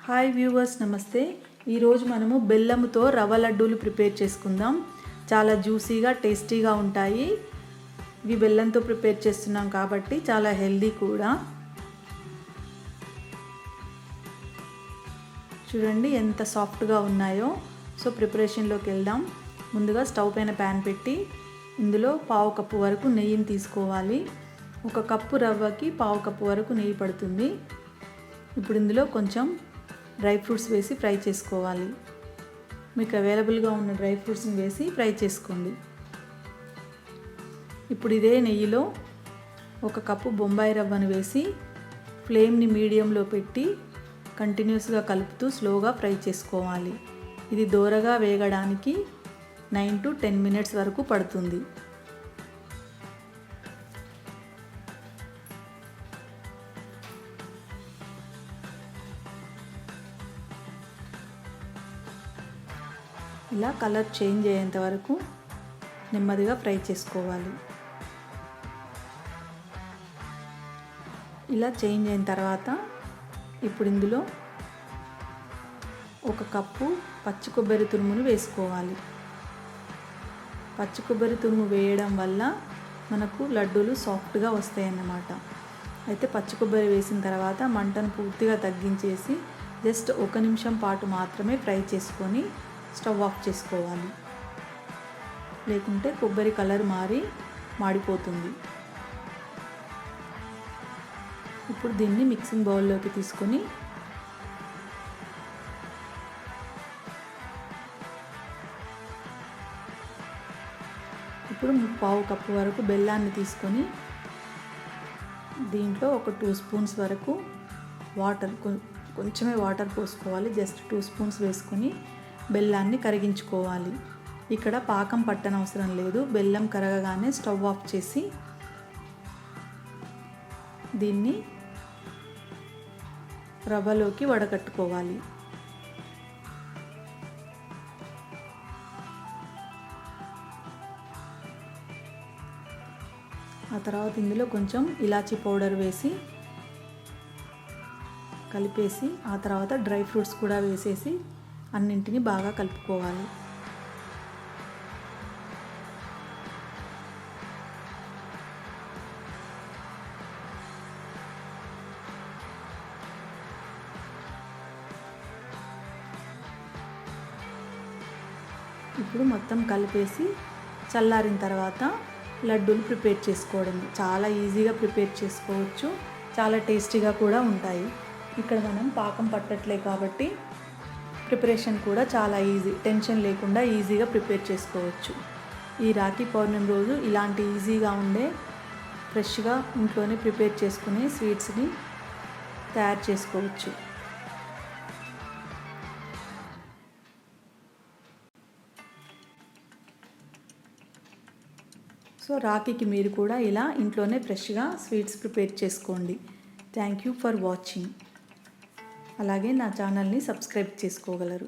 Hi viewers, నమస్తే. ఈరోజు మనము బెల్లంతో రవ్వ లడ్డూలు ప్రిపేర్ చేసుకుందాం. చాలా జ్యూసీగా టేస్టీగా ఉంటాయి. ఇవి బెల్లంతో ప్రిపేర్ చేస్తున్నాం కాబట్టి చాలా హెల్దీ కూడా. చూడండి ఎంత సాఫ్ట్గా ఉన్నాయో. సో ప్రిపరేషన్లోకి వెళ్దాం. ముందుగా స్టవ్ పైన ప్యాన్ పెట్టి ఇందులో 1/2 కప్పు వరకు నెయ్యిని తీసుకోవాలి. 1 కప్పు రవ్వకి 1/2 కప్పు వరకు నెయ్యి పడుతుంది. ఇప్పుడు ఇందులో కొంచెం డ్రై ఫ్రూట్స్ వేసి ఫ్రై చేసుకోవాలి. మీకు అవైలబుల్గా ఉన్న డ్రై ఫ్రూట్స్ని వేసి ఫ్రై చేసుకోండి. ఇప్పుడు ఇదే నెయ్యిలో 1 కప్పు బొంబాయి రవ్వను వేసి ఫ్లేమ్ని మీడియంలో పెట్టి కంటిన్యూస్గా కలుపుతూ స్లోగా ఫ్రై చేసుకోవాలి. ఇది దోరగా వేగడానికి 9 to 10 మినిట్స్ వరకు పడుతుంది. ఇలా కలర్ చేంజ్ అయ్యేంత వరకు నెమ్మదిగా ఫ్రై చేసుకోవాలి. ఇలా చేంజ్ అయిన తర్వాత ఇప్పుడు ఇందులో 1 కప్పు పచ్చి కొబ్బరి తురుమును వేసుకోవాలి. పచ్చి కొబ్బరి తురుము వేయడం వల్ల మనకు లడ్డూలు సాఫ్ట్గా వస్తాయి అన్నమాట. అయితే పచ్చి కొబ్బరి వేసిన తర్వాత మంటను పూర్తిగా తగ్గించేసి జస్ట్ 1 నిమిషం పాటు మాత్రమే ఫ్రై చేసుకొని స్టవ్ ఆఫ్ చేసుకోవాలి. లేకుంటే కొబ్బరి కలర్ మాడిపోతుంది. ఇప్పుడు దీన్ని మిక్సింగ్ బౌల్లోకి తీసుకొని ఇప్పుడు 1/4 కప్పు వరకు బెల్లాన్ని తీసుకొని దీంట్లో ఒక 2 స్పూన్స్ వరకు కొంచెమే వాటర్ పోసుకోవాలి. జస్ట్ 2 స్పూన్స్ వేసుకొని బెల్లాన్ని కరిగించుకోవాలి. ఇక్కడ పాకం పట్టనవసరం లేదు. బెల్లం కరగగానే స్టవ్ ఆఫ్ చేసి దీన్ని రవ్వలోకి వడకట్టుకోవాలి. ఆ తర్వాత ఇందులో కొంచెం ఇలాచీ పౌడర్ వేసి కలిపేసి ఆ తర్వాత డ్రై ఫ్రూట్స్ కూడా వేసేసి అన్నింటినీ బాగా కలుపుకోవాలి. ఇప్పుడు మొత్తం కలిపేసి చల్లారిన తర్వాత లడ్డూలు ప్రిపేర్ చేసుకోవడం. చాలా ఈజీగా ప్రిపేర్ చేసుకోవచ్చు. చాలా టేస్టీగా కూడా ఉంటాయి. ఇక్కడ మనం పాకం పట్టట్లే కాబట్టి ప్రిపరేషన్ కూడా చాలా ఈజీ. టెన్షన్ లేకుండా ఈజీగా ప్రిపేర్ చేసుకోవచ్చు. ఈ రాఖీ పౌర్ణమి రోజు ఇలాంటి ఈజీగా ఉండే ఫ్రెష్గా ఇంట్లోనే ప్రిపేర్ చేసుకునే స్వీట్స్ని తయారు చేసుకోవచ్చు. సో రాఖీకి మీరు కూడా ఇలా ఇంట్లోనే ఫ్రెష్గా స్వీట్స్ ప్రిపేర్ చేసుకోండి. Thank you for watching. అలాగే నా ఛానల్ని సబ్స్క్రైబ్ చేసుకోగలరు.